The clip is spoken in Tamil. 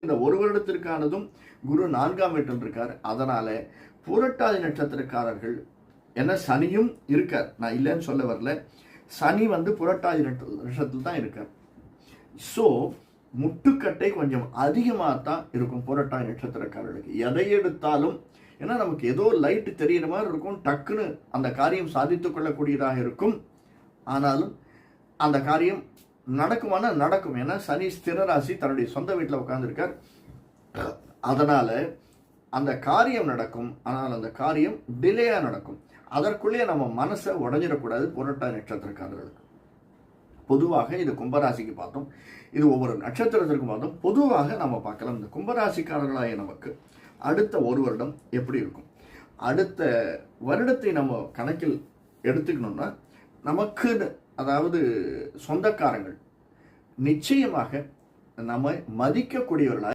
இந்த ஒரு வருடத்திற்கானதும் குரு 4ஆம் வீட்டில் இருக்கார். அதனால புரட்டாதி நட்சத்திரக்காரர்கள் என்ன சனியும் இருக்கார், நான் இல்லைன்னு சொல்ல வரல, சனி புரட்டாதி நட்சத்திரத்தில் தான் இருக்கார். ஸோ முட்டுக்கட்டை கொஞ்சம் அதிகமாக தான் இருக்கும் புரட்டாதி நட்சத்திரக்காரர்களுக்கு. எதை எடுத்தாலும் ஏன்னா நமக்கு ஏதோ லைட்டு தெரிகிற மாதிரி இருக்கும், டக்குன்னு அந்த காரியம் சாதித்து கொள்ளக்கூடியதாக இருக்கும். ஆனாலும் அந்த காரியம் நடக்குமானா நடக்கும். ஏன்னா சனி ஸ்திரராசி தன்னுடைய சொந்த வீட்டில் உட்கார்ந்துருக்கார். அதனால அந்த காரியம் நடக்கும். ஆனால் அந்த காரியம் டிலேயா நடக்கும். அதற்குள்ளே நம்ம மனசை உடஞ்சிடக்கூடாது. புரட்டாதி நட்சத்திரக்காரர்களுக்கு பொதுவாக இது கும்பராசிக்கு பார்த்தோம், இது ஒவ்வொரு நட்சத்திரத்திற்கும் பார்த்தோம். பொதுவாக நம்ம பார்க்கலாம் இந்த கும்பராசிக்காரர்களாக நமக்கு அடுத்த ஒரு வருடம் எப்படி இருக்கும். அடுத்த வருடத்தை நம்ம கணக்கில் எடுத்துக்கணும்னா நமக்கு அதாவது சொந்தக்காரங்கள் நிச்சயமாக நம்ம மதிக்கக்கூடியவர்களாக